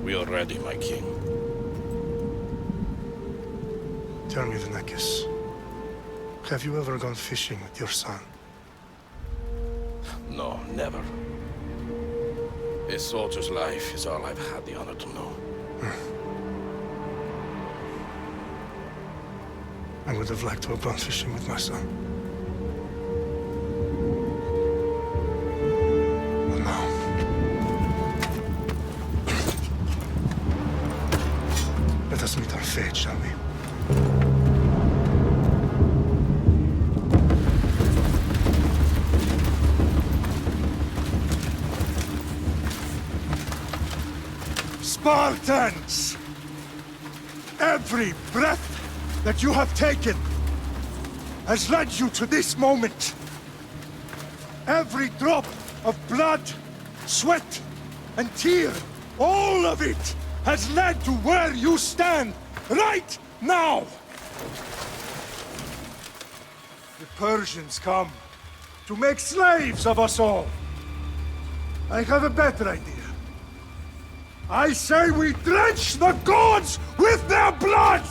We are ready, my king. Tell me, Vinakis, have you ever gone fishing with your son? No, never. A soldier's life is all I've had the honor to know. I would have liked to have gone fishing with my son. But now... Let us meet our fate, shall we? Spartans! Every breath that you have taken has led you to this moment. Every drop of blood, sweat, and tear, all of it has led to where you stand right now. The Persians come to make slaves of us all. I have a better idea. I say we drench the gods with their blood!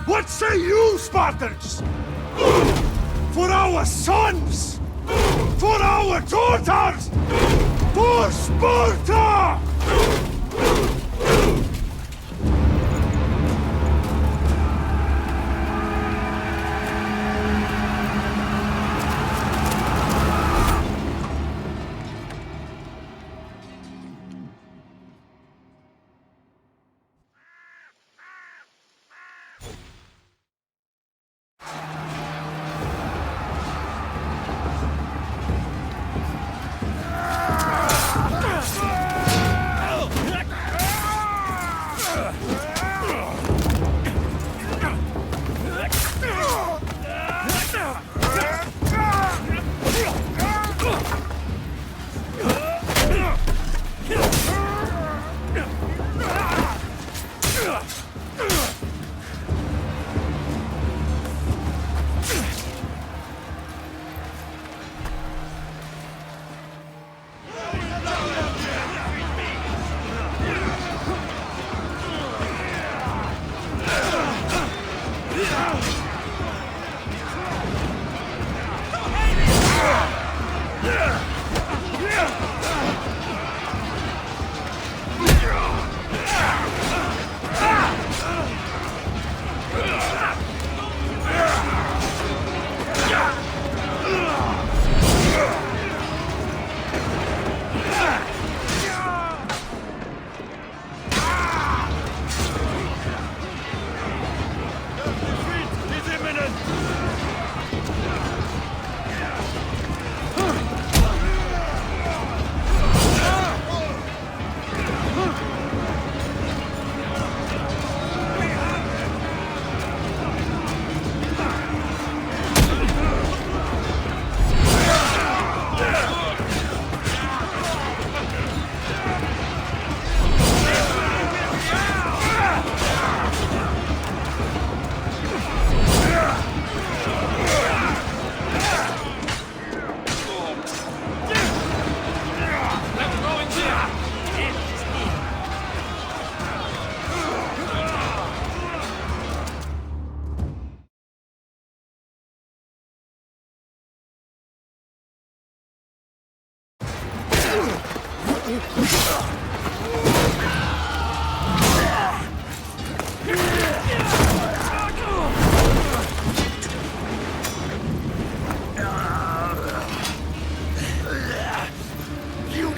What say you, Spartans? For our sons! For our daughters! For Sparta!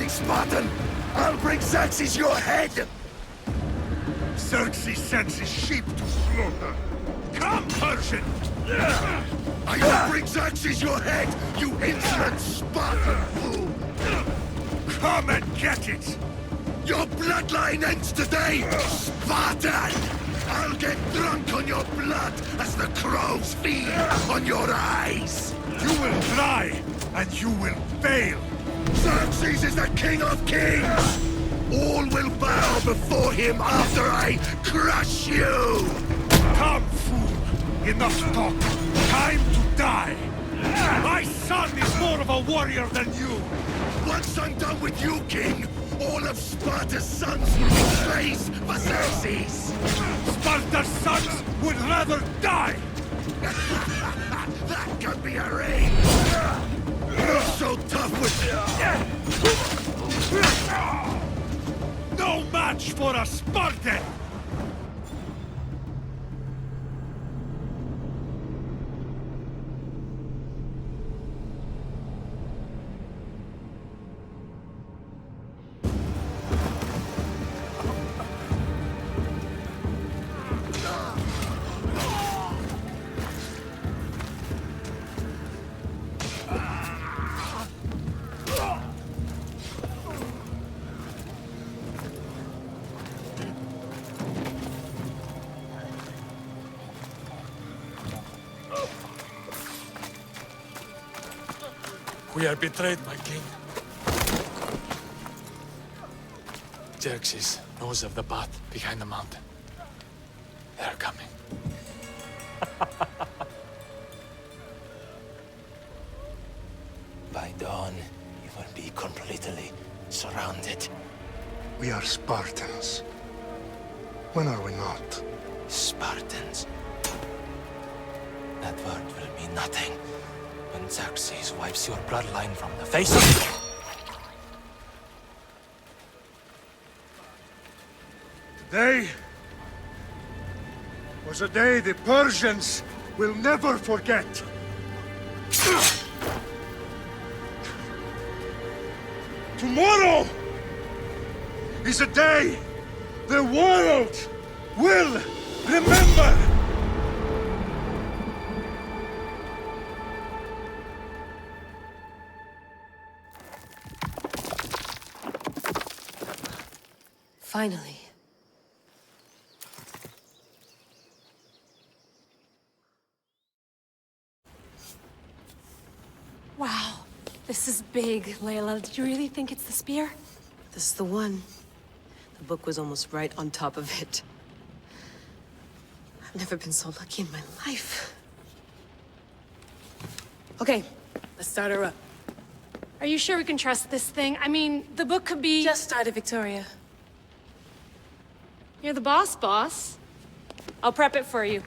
Spartan! I'll bring Xerxes your head! Xerxes sends his sheep to slaughter. Come, Persian! I will bring Xerxes your head, you insolent Spartan fool! Come and get it! Your bloodline ends today, Spartan! I'll get drunk on your blood as the crows feed on your eyes! You will die, and you will fail! Xerxes is the king of kings! All will bow before him after I crush you! Come, fool! Enough talk! Time to die! My son is more of a warrior than you! Once I'm done with you, king, All of Sparta's sons will be slaves for Xerxes! Sparta's sons would rather die! That could be arranged! You're so tough with... No match for a Spartan! We are betrayed, my king. Xerxes knows of the path behind the mountain. They're coming. By dawn, you will be completely surrounded. We are Spartans. When are we not? Spartans. That word will mean nothing when Xerxes wipes your bloodline from the face of... Today was a day the Persians will never forget. Tomorrow is a day the world will remember. Finally. Wow, this is big, Layla. Did you really think it's the spear? This is the one. The book was almost right on top of it. I've never been so lucky in my life. Okay, let's start her up. Are you sure we can trust this thing? I mean, the book could be... Just started, Victoria. You're the boss. I'll prep it for you.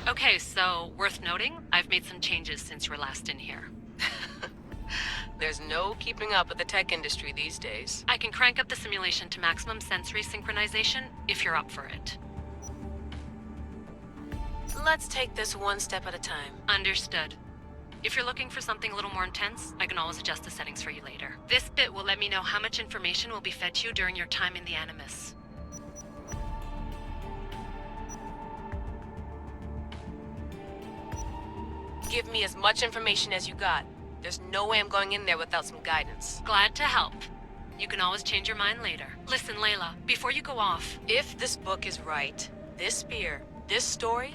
Okay, so worth noting, I've made some changes since you were last in here. There's no keeping up with the tech industry these days. I can crank up the simulation to maximum sensory synchronization if you're up for it. Let's take this one step at a time. Understood. If you're looking for something a little more intense, I can always adjust the settings for you later. This bit will let me know how much information will be fed to you during your time in the Animus. Give me as much information as you got. There's no way I'm going in there without some guidance. Glad to help. You can always change your mind later. Listen, Layla, before you go off... If this book is right, this spear, this story,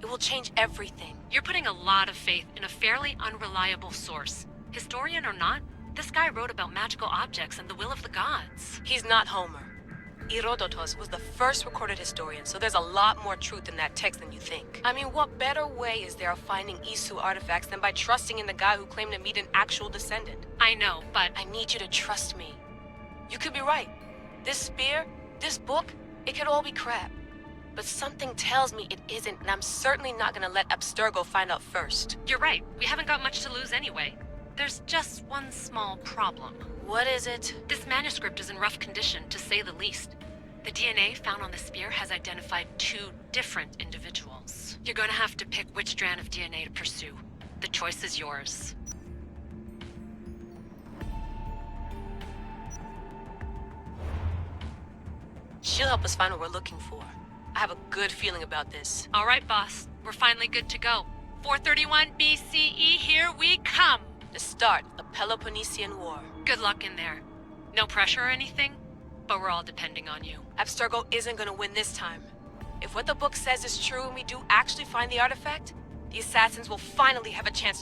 it will change everything. You're putting a lot of faith in a fairly unreliable source. Historian or not, this guy wrote about magical objects and the will of the gods. He's not Homer. Herodotus was the first recorded historian, so there's a lot more truth in that text than you think. I mean, what better way is there of finding Isu artifacts than by trusting in the guy who claimed to meet an actual descendant? I know, but... I need you to trust me. You could be right. This spear, this book, it could all be crap. But something tells me it isn't, and I'm certainly not gonna let Abstergo find out first. You're right. We haven't got much to lose anyway. There's just one small problem. What is it? This manuscript is in rough condition, to say the least. The DNA found on the spear has identified 2 different individuals. You're gonna have to pick which strand of DNA to pursue. The choice is yours. She'll help us find what we're looking for. I have a good feeling about this. All right, boss. We're finally good to go. 431 BCE, here we come! The start of the Peloponnesian War. Good luck in there. No pressure or anything, but we're all depending on you. Abstergo isn't gonna win this time. If what the book says is true and we do actually find the artifact, the assassins will finally have a chance to